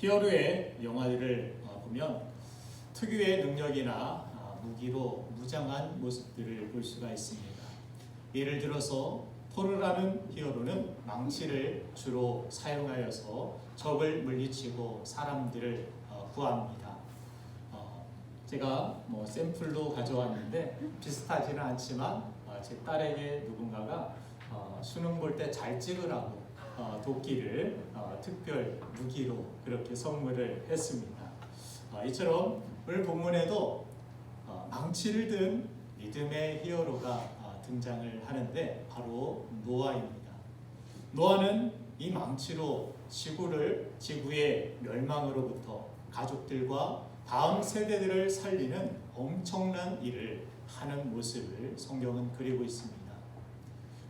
히어로의 영화들을 보면 특유의 능력이나 무기로 무장한 모습들을 볼 수가 있습니다. 예를 들어서 토르라는 히어로는 망치를 주로 사용하여서 적을 물리치고 사람들을 구합니다. 제가 샘플로 가져왔는데 비슷하지는 않지만 제 딸에게 누군가가 수능 볼 때 잘 찍으라고 도끼를 특별 무기로 그렇게 선물을 했습니다. 이처럼 오늘 본문에도 망치를 든 믿음의 히어로가 등장을 하는데 바로 노아입니다. 노아는 이 망치로 지구의 멸망으로부터 가족들과 다음 세대들을 살리는 엄청난 일을 하는 모습을 성경은 그리고 있습니다.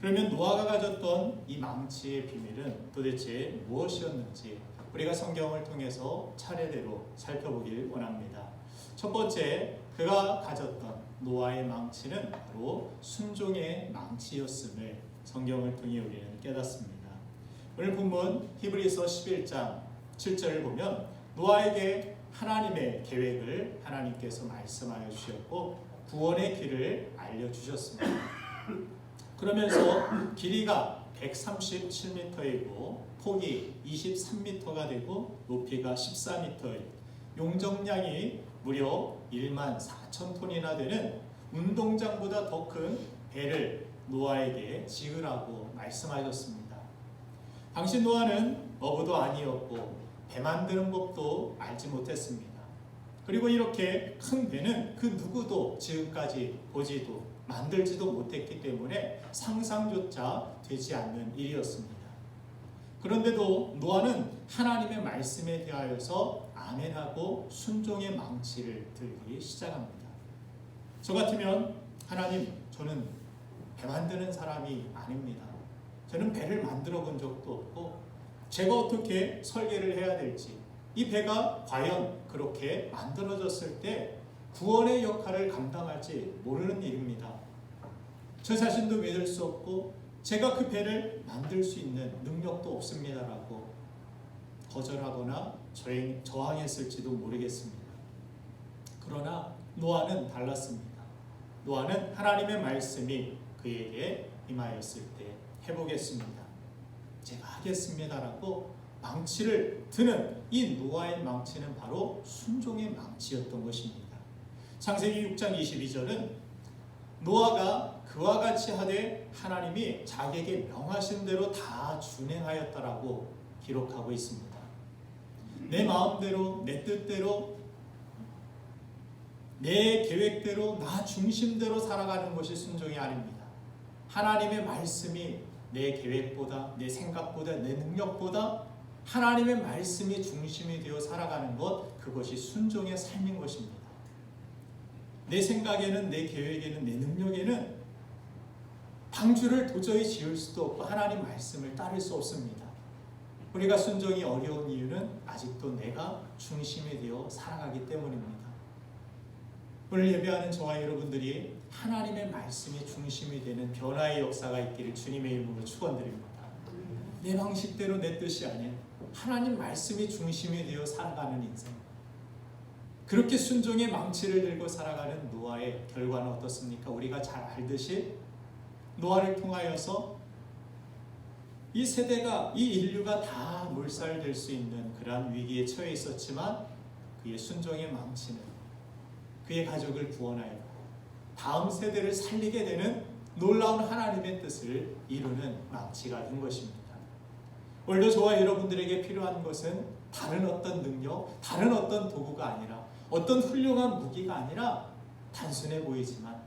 그러면 노아가 가졌던 이 망치의 비밀은 도대체 무엇이었는지 우리가 성경을 통해서 차례대로 살펴보길 원합니다. 첫 번째, 그가 가졌던 노아의 망치는 바로 순종의 망치였음을 성경을 통해 우리는 깨닫습니다. 오늘 본문 히브리서 11장 7절을 보면 노아에게 하나님의 계획을 하나님께서 말씀하여 주셨고 구원의 길을 알려주셨습니다. 그러면서 길이가 137m이고 폭이 23m가 되고 높이가 14m의 용적량이 무려 1만 4천 톤이나 되는 운동장보다 더 큰 배를 노아에게 지으라고 말씀하셨습니다. 당시 노아는 어부도 아니었고 배 만드는 법도 알지 못했습니다. 그리고 이렇게 큰 배는 그 누구도 지금까지 보지도 만들지도 못했기 때문에 상상조차 되지 않는 일이었습니다. 그런데도 노아는 하나님의 말씀에 대하여서 아멘하고 순종의 망치를 들기 시작합니다. 저 같으면 하나님, 저는 배 만드는 사람이 아닙니다. 저는 배를 만들어 본 적도 없고 제가 어떻게 설계를 해야 될지, 이 배가 과연 그렇게 만들어졌을 때 구원의 역할을 감당할지 모르는 일입니다. 저 자신도 믿을 수 없고 제가 그 배를 만들 수 있는 능력도 없습니다라고 거절하거나 저항했을지도 모르겠습니다. 그러나 노아는 달랐습니다. 노아는 하나님의 말씀이 그에게 임하였을 때 해보겠습니다, 제가 하겠습니다라고 망치를 드는 이 노아의 망치는 바로 순종의 망치였던 것입니다. 창세기 6장 22절은 노아가 그와 같이 하되 하나님이 자기에게 명하신 대로 다 준행하였다라고 기록하고 있습니다. 내 마음대로, 내 뜻대로, 내 계획대로, 나 중심대로 살아가는 것이 순종이 아닙니다. 하나님의 말씀이 내 계획보다, 내 생각보다, 내 능력보다 하나님의 말씀이 중심이 되어 살아가는 것, 그것이 순종의 삶인 것입니다. 내 생각에는, 내 계획에는, 내 능력에는 방주를 도저히 지을 수도 없고 하나님 말씀을 따를 수 없습니다. 우리가 순종이 어려운 이유는 아직도 내가 중심이 되어 살아가기 때문입니다. 오늘 예배하는 저와 여러분들이 하나님의 말씀이 중심이 되는 변화의 역사가 있기를 주님의 이름으로 축원드립니다. 내 방식대로, 내 뜻이 아닌 하나님 말씀이 중심이 되어 살아가는 인생, 그렇게 순종의 망치를 들고 살아가는 노아의 결과는 어떻습니까? 우리가 잘 알듯이 노아를 통하여서 이 세대가, 이 인류가 다 몰살될 수 있는 그러한 위기에 처해 있었지만 그의 순종의 망치는 그의 가족을 구원하여 다음 세대를 살리게 되는 놀라운 하나님의 뜻을 이루는 망치가 된 것입니다. 오늘도 저와 여러분들에게 필요한 것은 다른 어떤 능력, 다른 어떤 도구가 아니라, 어떤 훌륭한 무기가 아니라 단순해 보이지만,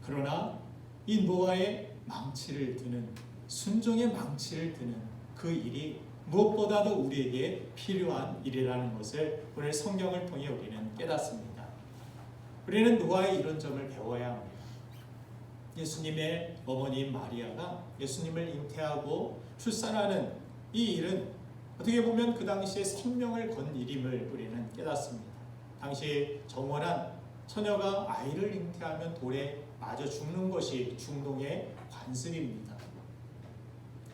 그러나 이 노아의 망치를 드는, 순종의 망치를 드는 그 일이 무엇보다도 우리에게 필요한 일이라는 것을 오늘 성경을 통해 우리는 깨닫습니다. 우리는 노아의 이런 점을 배워야 합니다. 예수님의 어머니인 마리아가 예수님을 잉태하고 출산하는 이 일은 어떻게 보면 그 당시에 생명을 건 일임을 우리는 깨닫습니다. 당시 정원한 처녀가 아이를 잉태하면 돌에 맞아 죽는 것이 중동의 관습입니다.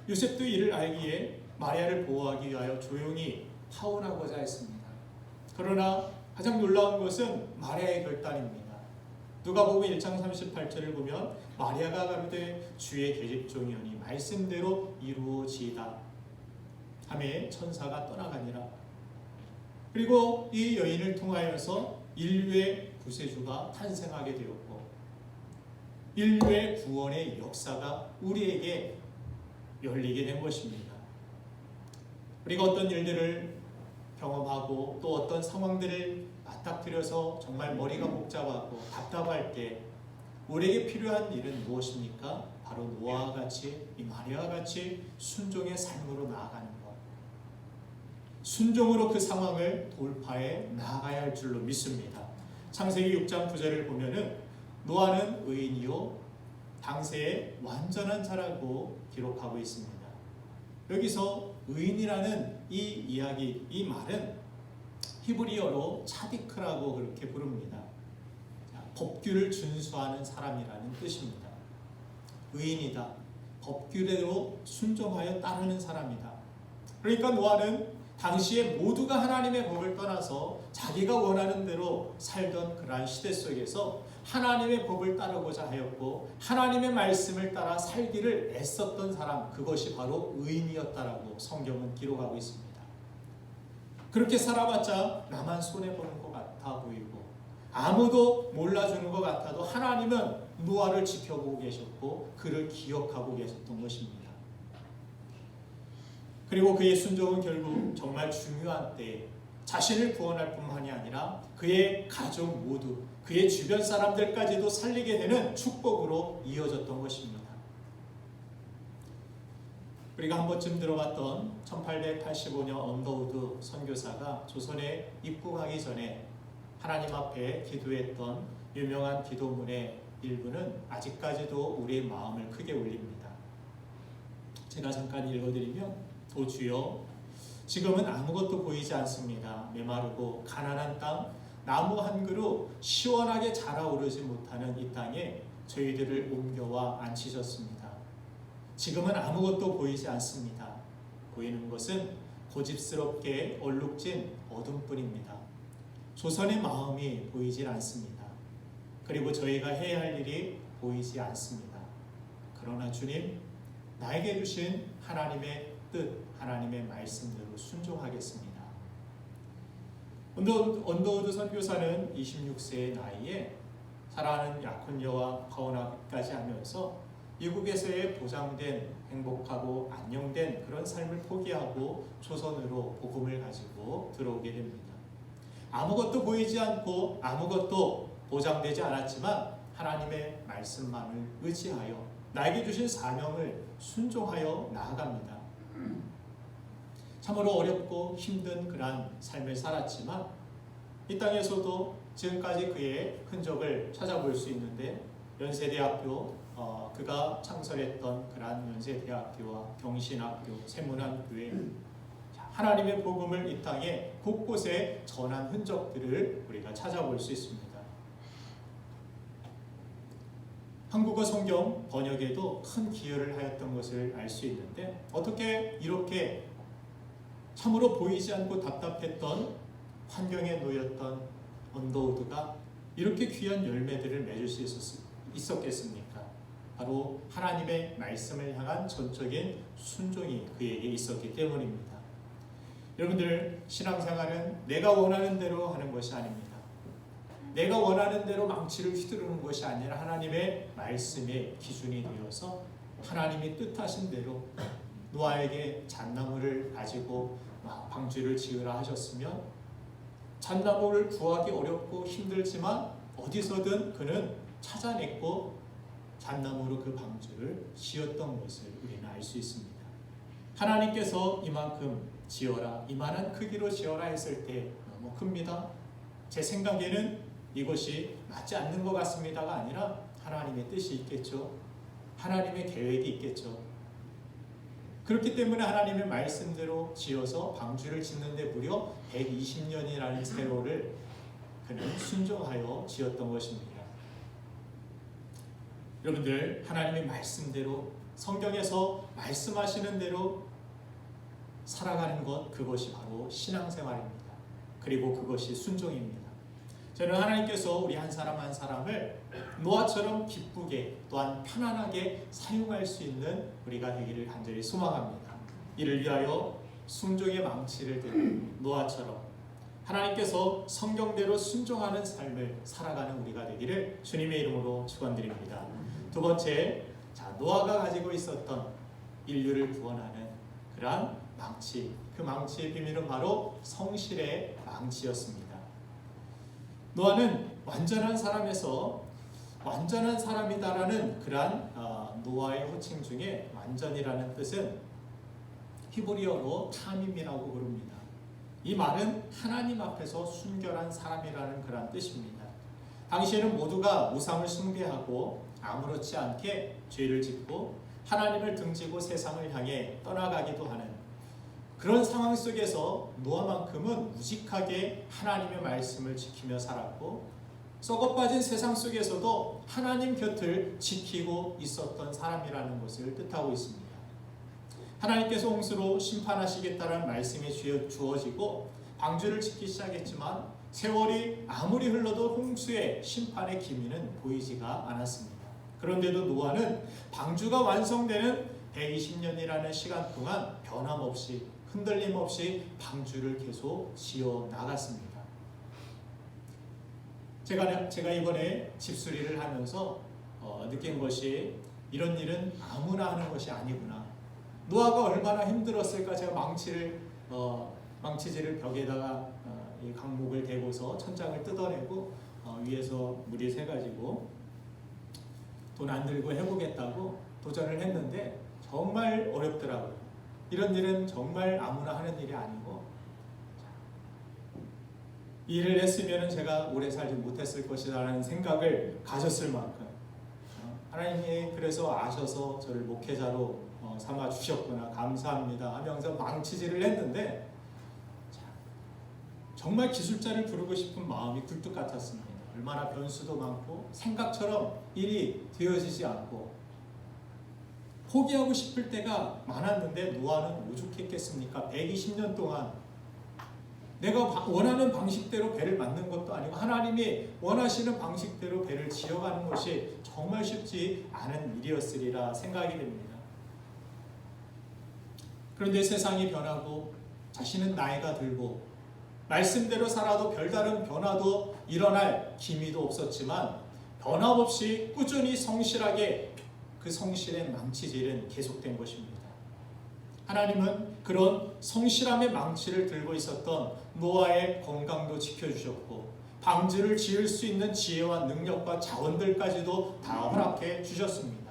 요셉도 이를 알기에 마리아를 보호하기 위하여 조용히 파혼하고자 했습니다. 그러나 가장 놀라운 것은 마리아의 결단입니다. 누가복음 1장 38절을 보면 마리아가 가로되 주의 계집종이오니 말씀대로 이루어지이다 하매 천사가 떠나가니라. 그리고 이 여인을 통하여서 인류의 구세주가 탄생하게 되었고 인류의 구원의 역사가 우리에게 열리게 된 것입니다. 우리가 어떤 일들을 경험하고 또 어떤 상황들을 맞닥뜨려서 정말 머리가 복잡하고 답답할 때 우리에게 필요한 일은 무엇입니까? 바로 노아와 같이 이 마리아와 같이 순종의 삶으로 나아가는 것. 순종으로 그 상황을 돌파해 나아가야 할 줄로 믿습니다. 창세기 6장 9절을 보면은 노아는 의인이요 당세에 완전한 자라고 기록하고 있습니다. 여기서 의인이라는 이 이야기, 이 말은 히브리어로 차디크라고 그렇게 부릅니다. 법규를 준수하는 사람이라는 뜻입니다. 의인이다. 법규대로 순종하여 따르는 사람이다. 그러니까 노아는 당시에 모두가 하나님의 법을 떠나서 자기가 원하는 대로 살던 그러한 시대 속에서 하나님의 법을 따르고자 하였고 하나님의 말씀을 따라 살기를 애썼던 사람, 그것이 바로 의인이었다라고 성경은 기록하고 있습니다. 그렇게 살아봤자 나만 손해보는 것 같아 보이고 아무도 몰라주는 것 같아도 하나님은 노아를 지켜보고 계셨고 그를 기억하고 계셨던 것입니다. 그리고 그의 순종은 결국 정말 중요한 때에 자신을 구원할 뿐만이 아니라 그의 가족 모두, 그의 주변 사람들까지도 살리게 되는 축복으로 이어졌던 것입니다. 우리가 한 번쯤 들어봤던 1885년 언더우드 선교사가 조선에 입국하기 전에 하나님 앞에 기도했던 유명한 기도문의 일부는 아직까지도 우리의 마음을 크게 울립니다. 제가 잠깐 읽어드리면 오 주여, 지금은 아무것도 보이지 않습니다. 메마르고 가난한 땅, 나무 한 그루 시원하게 자라오르지 못하는 이 땅에 저희들을 옮겨와 앉히셨습니다. 지금은 아무것도 보이지 않습니다. 보이는 것은 고집스럽게 얼룩진 어둠뿐입니다. 조선의 마음이 보이질 않습니다. 그리고 저희가 해야 할 일이 보이지 않습니다. 그러나 주님, 나에게 주신 하나님의 뜻, 하나님의 말씀대로 순종하겠습니다. 언더우드 선교사는 26세의 나이에 사랑하는 약혼녀와 파혼하기까지 하면서 미국에서의 보장된 행복하고 안녕된 그런 삶을 포기하고 조선으로 복음을 가지고 들어오게 됩니다. 아무것도 보이지 않고 아무것도 보장되지 않았지만 하나님의 말씀만을 의지하여 나에게 주신 사명을 순종하여 나아갑니다. 참으로 어렵고 힘든 그러한 삶을 살았지만 이 땅에서도 지금까지 그의 흔적을 찾아볼 수 있는데 연세대학교, 그가 창설했던 그러한 연세대학교와 경신학교, 세문안교회, 하나님의 복음을 이 땅에 곳곳에 전한 흔적들을 우리가 찾아볼 수 있습니다. 한국어 성경 번역에도 큰 기여를 하였던 것을 알 수 있는데 어떻게 이렇게 참으로 보이지 않고 답답했던 환경에 놓였던 언더우드가 이렇게 귀한 열매들을 맺을 수 있었겠습니까? 바로 하나님의 말씀을 향한 전적인 순종이 그에게 있었기 때문입니다. 여러분들, 신앙생활은 내가 원하는 대로 하는 것이 아닙니다. 내가 원하는 대로 망치를 휘두르는 것이 아니라 하나님의 말씀의 기준이 되어서 하나님이 뜻하신 대로 노아에게 잣나무를 가지고 방주를 지으라 하셨으면 잣나무를 구하기 어렵고 힘들지만 어디서든 그는 찾아냈고 잣나무로 그 방주를 지었던 것을 우리는 알 수 있습니다. 하나님께서 이만큼 지어라, 이만한 크기로 지어라 했을 때 너무 큽니다. 제 생각에는 이것이 맞지 않는 것 같습니다가 아니라 하나님의 뜻이 있겠죠. 하나님의 계획이 있겠죠. 그렇기 때문에 하나님의 말씀대로 지어서 방주를 짓는데 무려 120년이라는 세월을 그는 순종하여 지었던 것입니다. 여러분들, 하나님의 말씀대로 성경에서 말씀하시는 대로 살아가는 것, 그것이 바로 신앙생활입니다. 그리고 그것이 순종입니다. 저는 하나님께서 우리 한 사람 한 사람을 노아처럼 기쁘게 또한 편안하게 사용할 수 있는 우리가 되기를 간절히 소망합니다. 이를 위하여 순종의 망치를 든 노아처럼 하나님께서 성경대로 순종하는 삶을 살아가는 우리가 되기를 주님의 이름으로 축원드립니다. 두 번째, 노아가 가지고 있었던 인류를 구원하는 그러한 망치, 그 망치의 비밀은 바로 성실의 망치였습니다. 노아는 완전한 사람에서 완전한 사람이다라는 그러한 노아의 호칭 중에 완전이라는 뜻은 히브리어로 탐임이라고 부릅니다. 이 말은 하나님 앞에서 순결한 사람이라는 그러한 뜻입니다. 당시에는 모두가 우상을 숭배하고 아무렇지 않게 죄를 짓고 하나님을 등지고 세상을 향해 떠나가기도 하는 그런 상황 속에서 노아만큼은 무직하게 하나님의 말씀을 지키며 살았고 썩어빠진 세상 속에서도 하나님 곁을 지키고 있었던 사람이라는 것을 뜻하고 있습니다. 하나님께서 홍수로 심판하시겠다는 말씀이 주어지고 방주를 짓기 시작했지만 세월이 아무리 흘러도 홍수의 심판의 기미는 보이지가 않았습니다. 그런데도 노아는 방주가 완성되는 120년이라는 시간 동안 변함없이 흔들림 없이 방주를 계속 지어 나갔습니다. 제가 이번에 집수리를 하면서 느낀 것이 이런 일은 아무나 하는 것이 아니구나. 노아가 얼마나 힘들었을까. 제가 망치질을 벽에다가 이 강목을 대고서 천장을 뜯어내고 위에서 물이 새가지고 돈 안 들고 해보겠다고 도전을 했는데 정말 어렵더라고요. 이런 일은 정말 아무나 하는 일이 아니고 이 일을 했으면 제가 오래 살지 못했을 것이라는 생각을 가졌을 만큼 하나님이 그래서 아셔서 저를 목회자로 삼아 주셨구나 감사합니다 하면서 망치질을 했는데 정말 기술자를 부르고 싶은 마음이 굴뚝 같았습니다. 얼마나 변수도 많고 생각처럼 일이 되어지지 않고 포기하고 싶을 때가 많았는데 노아는 오죽했겠습니까? 120년 동안 내가 원하는 방식대로 배를 만든 것도 아니고 하나님이 원하시는 방식대로 배를 지어가는 것이 정말 쉽지 않은 일이었으리라 생각이 됩니다. 그런데 세상이 변하고 자신은 나이가 들고 말씀대로 살아도 별다른 변화도 일어날 기미도 없었지만 변함없이 꾸준히 성실하게 그 성실의 망치질은 계속된 것입니다. 하나님은 그런 성실함의 망치를 들고 있었던 노아의 건강도 지켜주셨고 방주를 지을 수 있는 지혜와 능력과 자원들까지도 다 허락해 주셨습니다.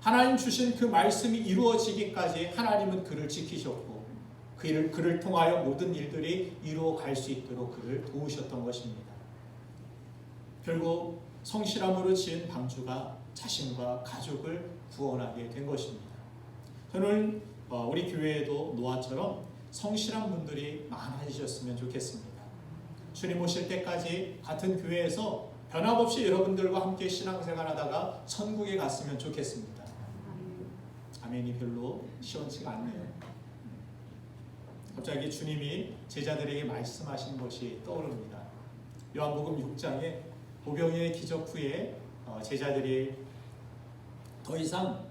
하나님 주신 그 말씀이 이루어지기까지 하나님은 그를 지키셨고 그를 통하여 모든 일들이 이루어갈 수 있도록 그를 도우셨던 것입니다. 결국 성실함으로 지은 방주가 자신과 가족을 구원하게 된 것입니다. 저는 우리 교회에도 노아처럼 성실한 분들이 많아지셨으면 좋겠습니다. 주님 오실 때까지 같은 교회에서 변함없이 여러분들과 함께 신앙생활하다가 천국에 갔으면 좋겠습니다. 아멘이 별로 시원치가 않네요. 갑자기 주님이 제자들에게 말씀하신 것이 떠오릅니다. 요한복음 6장에 오병이의 기적 후에 제자들이 더 이상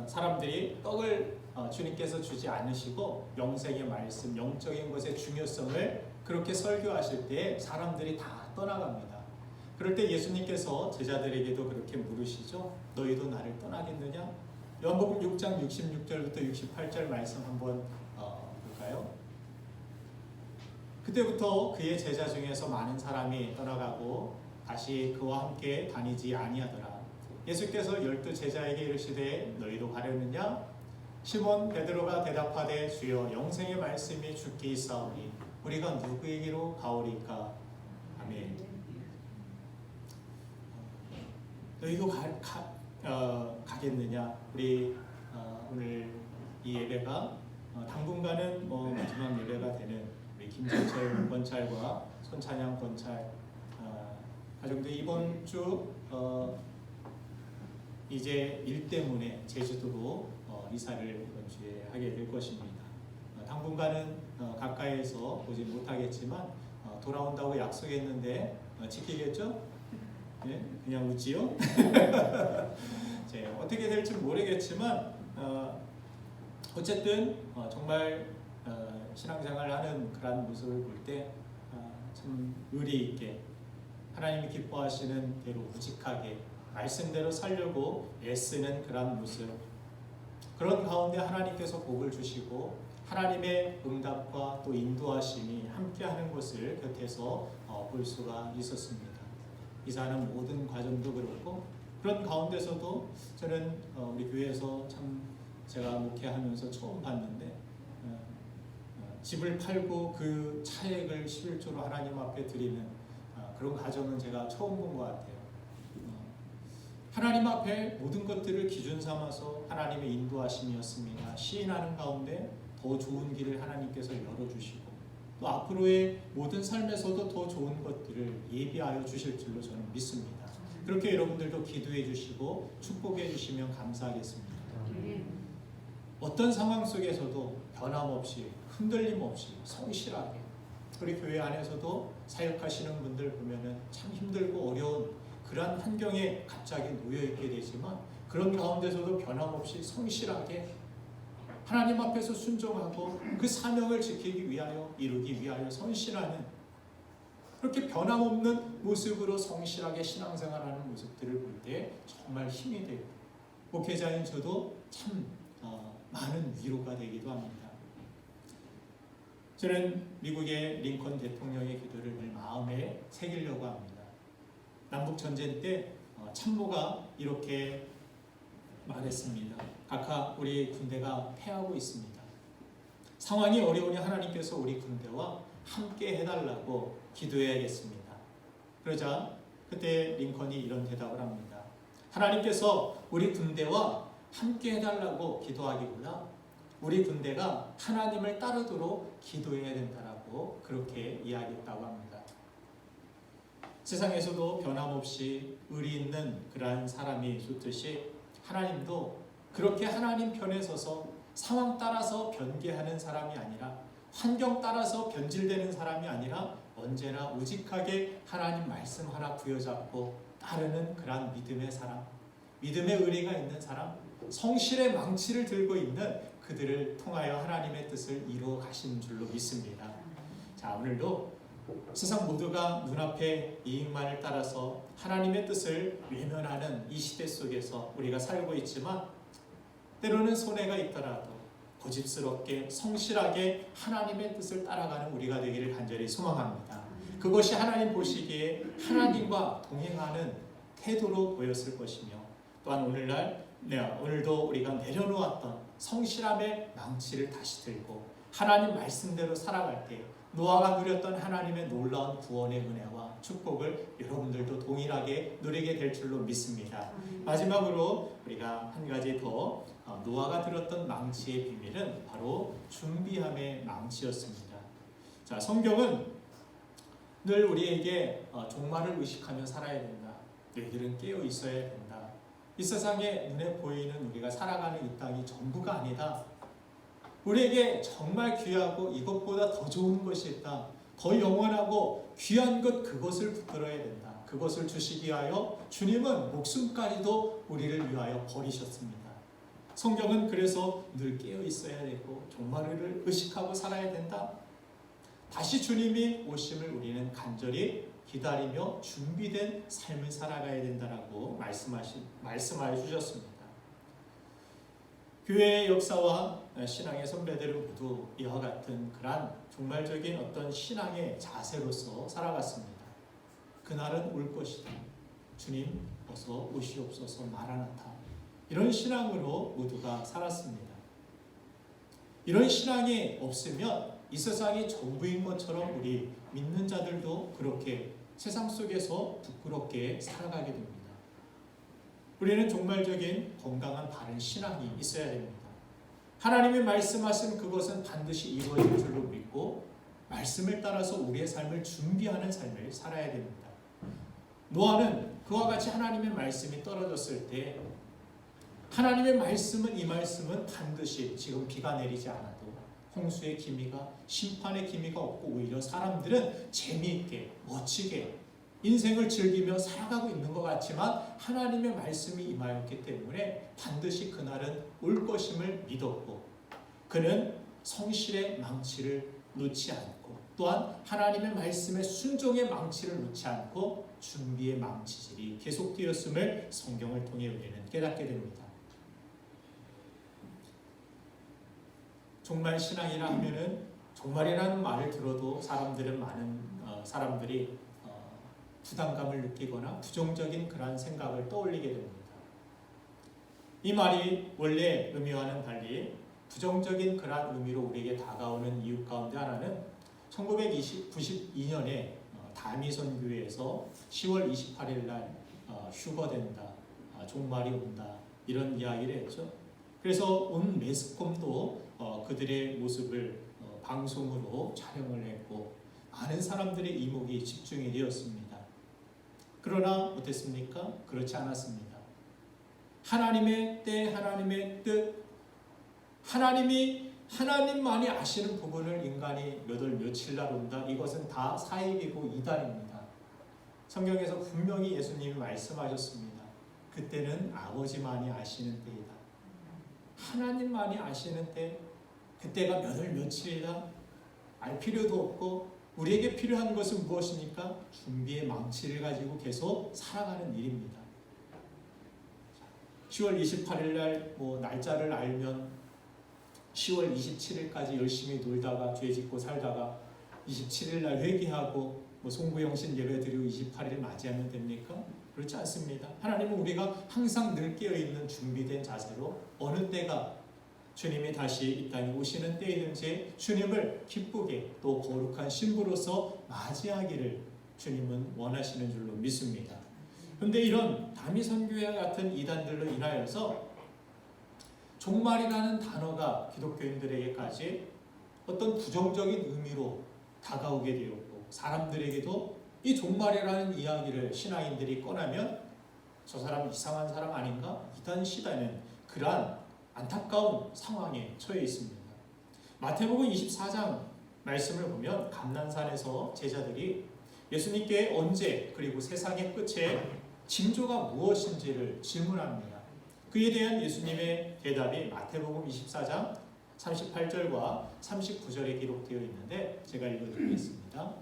사람들이 떡을 주님께서 주지 않으시고 영생의 말씀, 영적인 것의 중요성을 그렇게 설교하실 때 사람들이 다 떠나갑니다. 그럴 때 예수님께서 제자들에게도 그렇게 물으시죠. 너희도 나를 떠나겠느냐? 요한복음 6장 66절부터 68절 말씀 한번 볼까요? 그때부터 그의 제자 중에서 많은 사람이 떠나가고 다시 그와 함께 다니지 아니하더라. 예수께서 12 제자에게 이르시되 너희도 가려느냐? 시몬 베드로가 대답하되 주여 영생의 말씀이 주께 있사오니 우리가 누구에게로 가오리까? 아멘. 너희도 가겠느냐? 우리 오늘 이 예배가 당분간은 마지막 예배가 되는 우리 김진철 권찰과 손찬양 권찰 가정들 이번 주 이제 일 때문에 제주도로 이사를 이번 주에 하게 될 것입니다. 당분간은 가까이에서 보지 못하겠지만 돌아온다고 약속했는데 지키겠죠? 네? 그냥 웃지요? 어떻게 될지 모르겠지만 어쨌든 정말 신앙생활하는 그런 모습을 볼 때 참 의리 있게 하나님이 기뻐하시는 대로 우직하게 말씀대로 살려고 애쓰는 그런 모습, 그런 가운데 하나님께서 복을 주시고 하나님의 응답과 또 인도하심이 함께하는 것을 곁에서 볼 수가 있었습니다. 이사하는 모든 과정도 그렇고 그런 가운데서도 저는 우리 교회에서 참 제가 목회하면서 처음 봤는데 집을 팔고 그 차액을 11조로 하나님 앞에 드리는 그런 과정은 제가 처음 본 것 같아요. 하나님 앞에 모든 것들을 기준 삼아서 하나님의 인도하심이었습니다. 시인하는 가운데 더 좋은 길을 하나님께서 열어주시고 또 앞으로의 모든 삶에서도 더 좋은 것들을 예비하여 주실 줄로 저는 믿습니다. 그렇게 여러분들도 기도해 주시고 축복해 주시면 감사하겠습니다. 어떤 상황 속에서도 변함없이 흔들림 없이 성실하게, 우리 교회 안에서도 사역하시는 분들 보면은 참 힘들고 어려운 그런 환경에 갑자기 놓여있게 되지만 그런 가운데서도 변함없이 성실하게 하나님 앞에서 순종하고 그 사명을 지키기 위하여 이루기 위하여 헌신하는, 그렇게 변함없는 모습으로 성실하게 신앙생활하는 모습들을 볼 때 정말 힘이 되고 목회자인 저도 참 많은 위로가 되기도 합니다. 저는 미국의 링컨 대통령의 기도를 늘 마음에 새기려고 합니다. 남북전쟁 때 참모가 이렇게 말했습니다. 각하, 우리 군대가 패하고 있습니다. 상황이 어려우니 하나님께서 우리 군대와 함께 해달라고 기도해야겠습니다. 그러자 그때 링컨이 이런 대답을 합니다. 하나님께서 우리 군대와 함께 해달라고 기도하기보다 우리 군대가 하나님을 따르도록 기도해야 된다라고 그렇게 이야기했다고 합니다. 세상에서도 변함없이 의리 있는 그러한 사람이 좋듯이 하나님도 그렇게 하나님 편에 서서 상황 따라서 변개하는 사람이 아니라, 환경 따라서 변질되는 사람이 아니라 언제나 우직하게 하나님 말씀 하나 부여잡고 따르는 그러한 믿음의 사람, 믿음의 의리가 있는 사람, 성실의 망치를 들고 있는 그들을 통하여 하나님의 뜻을 이루어 가시는 줄로 믿습니다. 자, 오늘도 세상 모두가 눈앞에 이익만을 따라서 하나님의 뜻을 외면하는 이 시대 속에서 우리가 살고 있지만 때로는 손해가 있더라도 고집스럽게 성실하게 하나님의 뜻을 따라가는 우리가 되기를 간절히 소망합니다. 그것이 하나님 보시기에 하나님과 동행하는 태도로 보였을 것이며, 또한 오늘도 우리가 내려놓았던 성실함의 망치를 다시 들고 하나님 말씀대로 살아갈 때 노아가 누렸던 하나님의 놀라운 구원의 은혜와 축복을 여러분들도 동일하게 누리게 될 줄로 믿습니다. 마지막으로 우리가 한 가지 더, 노아가 들었던 망치의 비밀은 바로 준비함의 망치였습니다. 자, 성경은 늘 우리에게 종말을 의식하며 살아야 된다. 너희들은 깨어 있어야 된다. 이 세상에 눈에 보이는 우리가 살아가는 이 땅이 전부가 아니다. 우리에게 정말 귀하고 이것보다 더 좋은 것이 있다. 더 영원하고 귀한 것, 그것을 붙들어야 된다. 그것을 주시기 위하여 주님은 목숨까지도 우리를 위하여 버리셨습니다. 성경은 그래서 늘 깨어 있어야 되고 종말을 의식하고 살아야 된다. 다시 주님이 오심을 우리는 간절히 기다리며 준비된 삶을 살아가야 된다라고 말씀하여 주셨습니다. 교회의 역사와 신앙의 선배들은 모두 이와 같은 그러한 종말적인 어떤 신앙의 자세로서 살아갔습니다. 그날은 올 것이다. 주님 어서 오시옵소서 마라나타. 이런 신앙으로 모두가 살았습니다. 이런 신앙이 없으면 이 세상이 전부인 것처럼 우리 믿는 자들도 그렇게 세상 속에서 부끄럽게 살아가게 됩니다. 우리는 종말적인 건강한 바른 신앙이 있어야 됩니다. 하나님이 말씀하신 그것은 반드시 이루어질 줄로 믿고 말씀을 따라서 우리의 삶을 준비하는 삶을 살아야 됩니다. 노아는 그와 같이 하나님의 말씀이 떨어졌을 때 하나님의 말씀은, 이 말씀은 반드시 지금 비가 내리지 않아도 홍수의 기미가, 심판의 기미가 없고 오히려 사람들은 재미있게 멋지게 인생을 즐기며 살아가고 있는 것 같지만 하나님의 말씀이 임하였기 때문에 반드시 그날은 올 것임을 믿었고, 그는 성실의 망치를 놓지 않고 또한 하나님의 말씀에 순종의 망치를 놓지 않고 준비의 망치질이 계속되었음을 성경을 통해 우리는 깨닫게 됩니다. 종말 신앙이라 하면은, 종말이라는 말을 들어도 사람들은 많은 사람들이 부담감을 느끼거나 부정적인 그러한 생각을 떠올리게 됩니다. 이 말이 원래 의미와는 달리 부정적인 그러한 의미로 우리에게 다가오는 이유 가운데 하나는 1992년에 다미선 교회에서 10월 28일 날 휴거된다, 종말이 온다, 이런 이야기를 했죠. 그래서 온 매스컴도 그들의 모습을 방송으로 촬영을 했고 많은 사람들의 이목이 집중이 되었습니다. 그러나 어땠습니까? 그렇지 않았습니다. 하나님의 때, 하나님의 뜻, 하나님만이 아시는 부분을 인간이 몇 월 며칠 날 온다, 이것은 다 사입이고 이단입니다. 성경에서 분명히 예수님이 말씀하셨습니다. 그때는 아버지만이 아시는 때이다. 하나님만이 아시는 때, 그때가 몇 월 며칠이다 알 필요도 없고, 우리에게 필요한 것은 무엇입니까? 준비의 망치를 가지고 계속 살아가는 일입니다. 10월 28일 날 날짜를 알면 10월 27일까지 열심히 놀다가 죄 짓고 살다가 27일 날 회개하고 송구영신 예배 드리고 28일 맞이하면 됩니까? 그렇지 않습니다. 하나님은 우리가 항상 늘 깨어있는 준비된 자세로 어느 때가 주님이 다시 이 땅에 오시는 때이든지 주님을 기쁘게 또 거룩한 신부로서 맞이하기를 주님은 원하시는 줄로 믿습니다. 그런데 이런 다미선교회 같은 이단들로 인하여서 종말이라는 단어가 기독교인들에게까지 어떤 부정적인 의미로 다가오게 되었고, 사람들에게도 이 종말이라는 이야기를 신앙인들이 꺼내면 저 사람 이상한 사람 아닌가? 이단 시다는 그러한 안타까운 상황에 처해 있습니다. 마태복음 24장 말씀을 보면 감난산에서 제자들이 예수님께 언제 그리고 세상의 끝에 징조가 무엇인지를 질문합니다. 그에 대한 예수님의 대답이 마태복음 24장 38절과 39절에 기록되어 있는데 제가 읽어드리겠습니다.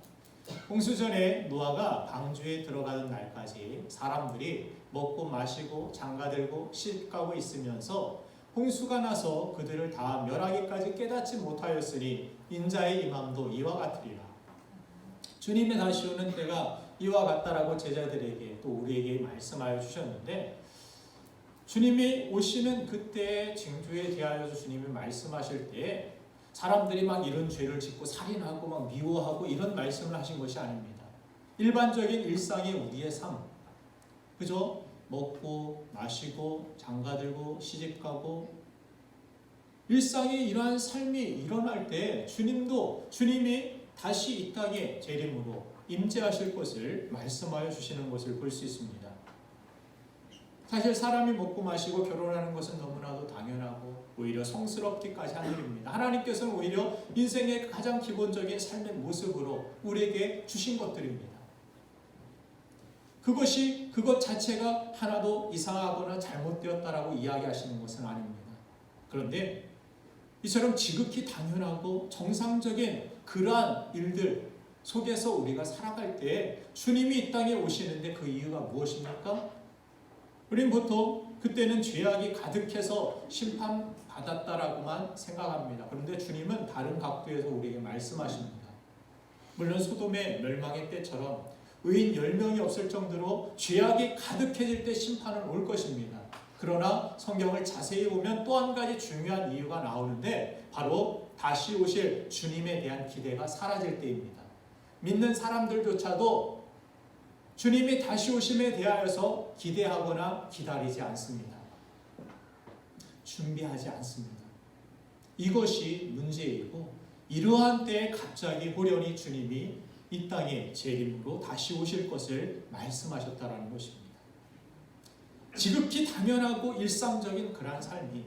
홍수전에 노아가 방주에 들어가던 날까지 사람들이 먹고 마시고 장가들고 시집가고 있으면서 홍수가 나서 그들을 다 멸하기까지 깨닫지 못하였으니 인자의 임함도 이와 같으리라. 주님의 다시 오는 때가 이와 같다라고 제자들에게 또 우리에게 말씀하여 주셨는데, 주님이 오시는 그때의 징조에 대하여 주님이 말씀하실 때 사람들이 막 이런 죄를 짓고 살인하고 막 미워하고 이런 말씀을 하신 것이 아닙니다. 일반적인 일상의 우리의 삶, 그죠? 먹고 마시고 장가들고 시집가고 일상의 이러한 삶이 일어날 때 주님이 다시 이 땅에 재림으로 임재하실 것을 말씀하여 주시는 것을 볼 수 있습니다. 사실 사람이 먹고 마시고 결혼하는 것은 너무나도 당연하고 오히려 성스럽기까지 한 일입니다. 하나님께서는 오히려 인생의 가장 기본적인 삶의 모습으로 우리에게 주신 것들입니다. 그것 자체가 하나도 이상하거나 잘못되었다라고 이야기하시는 것은 아닙니다. 그런데 이처럼 지극히 당연하고 정상적인 그러한 일들 속에서 우리가 살아갈 때 주님이 이 땅에 오시는데 그 이유가 무엇입니까? 우리는 보통 그때는 죄악이 가득해서 심판받았다라고만 생각합니다. 그런데 주님은 다른 각도에서 우리에게 말씀하십니다. 물론 소돔의 멸망의 때처럼 의인 10명이 없을 정도로 죄악이 가득해질 때 심판은 올 것입니다. 그러나 성경을 자세히 보면 또 한 가지 중요한 이유가 나오는데 바로 다시 오실 주님에 대한 기대가 사라질 때입니다. 믿는 사람들조차도 주님이 다시 오심에 대하여서 기대하거나 기다리지 않습니다. 준비하지 않습니다. 이것이 문제이고 이러한 때에 갑자기 호련히 주님이 이 땅에 재림으로 다시 오실 것을 말씀하셨다라는 것입니다. 지극히 당연하고 일상적인 그러한 삶이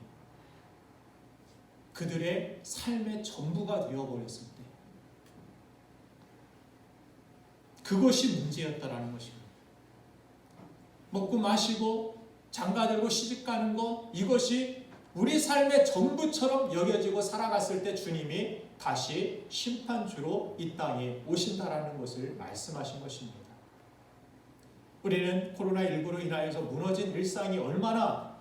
그들의 삶의 전부가 되어버렸을 때 그것이 문제였다라는 것입니다. 먹고 마시고 장가들고 시집가는 것, 이것이 우리 삶의 전부처럼 여겨지고 살아갔을 때 주님이 다시 심판주로 이 땅에 오신다라는 것을 말씀하신 것입니다. 우리는 코로나19로 인하여서 무너진 일상이 얼마나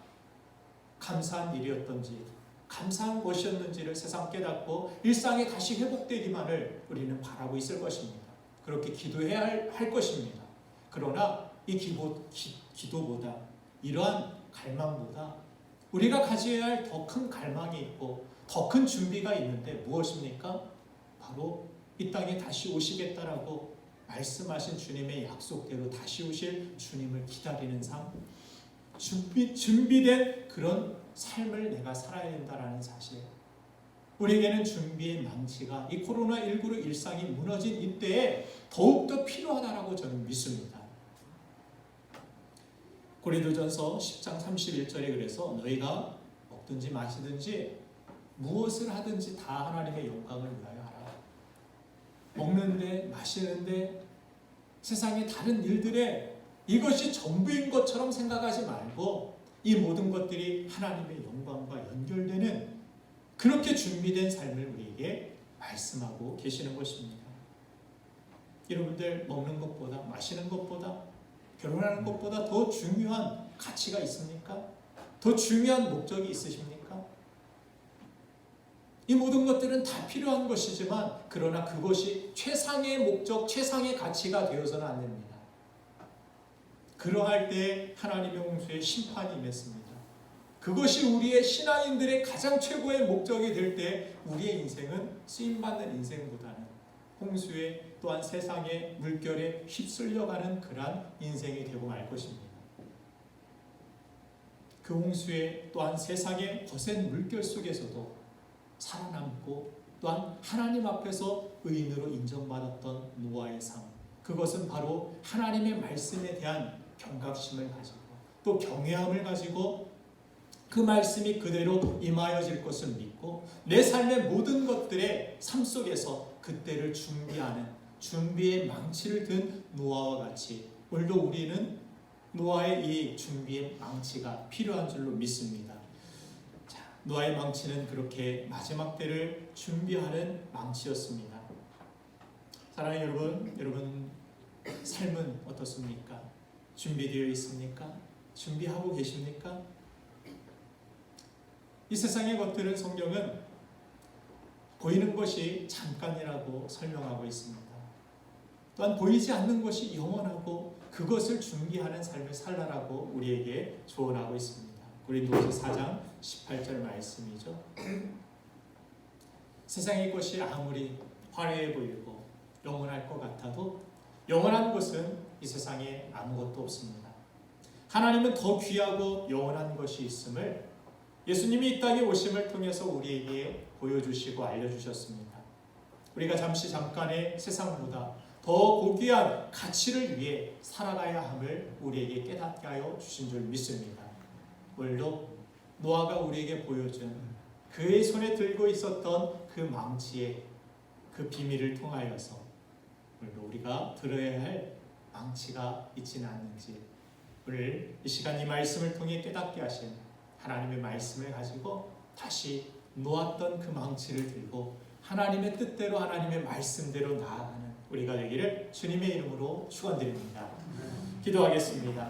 감사한 일이었던지, 감사한 것이었는지를 새삼 깨닫고 일상이 다시 회복되기만을 우리는 바라고 있을 것입니다. 그렇게 기도해야 할 것입니다. 그러나 이 기도보다, 이러한 갈망보다 우리가 가져야 할 더 큰 갈망이 있고 더 큰 준비가 있는데 무엇입니까? 바로 이 땅에 다시 오시겠다라고 말씀하신 주님의 약속대로 다시 오실 주님을 기다리는 삶, 준비된 그런 삶을 내가 살아야 된다는 사실. 우리에게는 준비의 망치가 이 코로나19로 일상이 무너진 이때에 더욱더 필요하다라고 저는 믿습니다. 고린도전서 10장 31절에 그래서 너희가 먹든지 마시든지 무엇을 하든지 다 하나님의 영광을 위하여 하라. 먹는데 마시는데 세상의 다른 일들에 이것이 전부인 것처럼 생각하지 말고 이 모든 것들이 하나님의 영광과 연결되는 그렇게 준비된 삶을 우리에게 말씀하고 계시는 것입니다. 여러분들 먹는 것보다 마시는 것보다 결혼하는 것보다 더 중요한 가치가 있습니까? 더 중요한 목적이 있으십니까? 이 모든 것들은 다 필요한 것이지만 그러나 그것이 최상의 목적, 최상의 가치가 되어서는 안 됩니다. 그러할 때 하나님의 홍수의 심판이 임했습니다. 그것이 우리의 신앙인들의 가장 최고의 목적이 될 때 우리의 인생은 쓰임받는 인생보다는 홍수에 또한 세상의 물결에 휩쓸려가는 그러한 인생이 되고 말 것입니다. 그 홍수에 또한 세상의 거센 물결 속에서도 살아남고 또한 하나님 앞에서 의인으로 인정받았던 노아의 삶, 그것은 바로 하나님의 말씀에 대한 경각심을 가지고 또 경외함을 가지고 그 말씀이 그대로 임하여질 것을 믿고 내 삶의 모든 것들의 삶 속에서 그때를 준비하는 준비의 망치를 든 노아와 같이 오늘도 우리는 노아의 이 준비의 망치가 필요한 줄로 믿습니다. 자, 노아의 망치는 그렇게 마지막 때를 준비하는 망치였습니다. 사랑하는 여러분 삶은 어떻습니까? 준비되어 있습니까? 준비하고 계십니까? 이 세상의 것들은 성경은 보이는 것이 잠깐이라고 설명하고 있습니다. 또한 보이지 않는 것이 영원하고 그것을 준비하는 삶을 살라라고 우리에게 조언하고 있습니다. 고린도후서 4장 18절 말씀이죠. 세상의 것이 아무리 화려해 보이고 영원할 것 같아도 영원한 것은 이 세상에 아무것도 없습니다. 하나님은 더 귀하고 영원한 것이 있음을 예수님이 이 땅에 오심을 통해서 우리에게 보여주시고 알려주셨습니다. 우리가 잠깐의 세상보다 더 고귀한 가치를 위해 살아가야 함을 우리에게 깨닫게 하여 주신 줄 믿습니다. 오늘도 노아가 우리에게 보여준 그의 손에 들고 있었던 그 망치의 그 비밀을 통하여서 오늘도 우리가 들어야 할 망치가 있지는 않는지 오늘 이 시간 이 말씀을 통해 깨닫게 하신 하나님의 말씀을 가지고 다시 놓았던 그 망치를 들고 하나님의 뜻대로 하나님의 말씀대로 나아가는 우리가 되기를 주님의 이름으로 축원드립니다. 기도하겠습니다.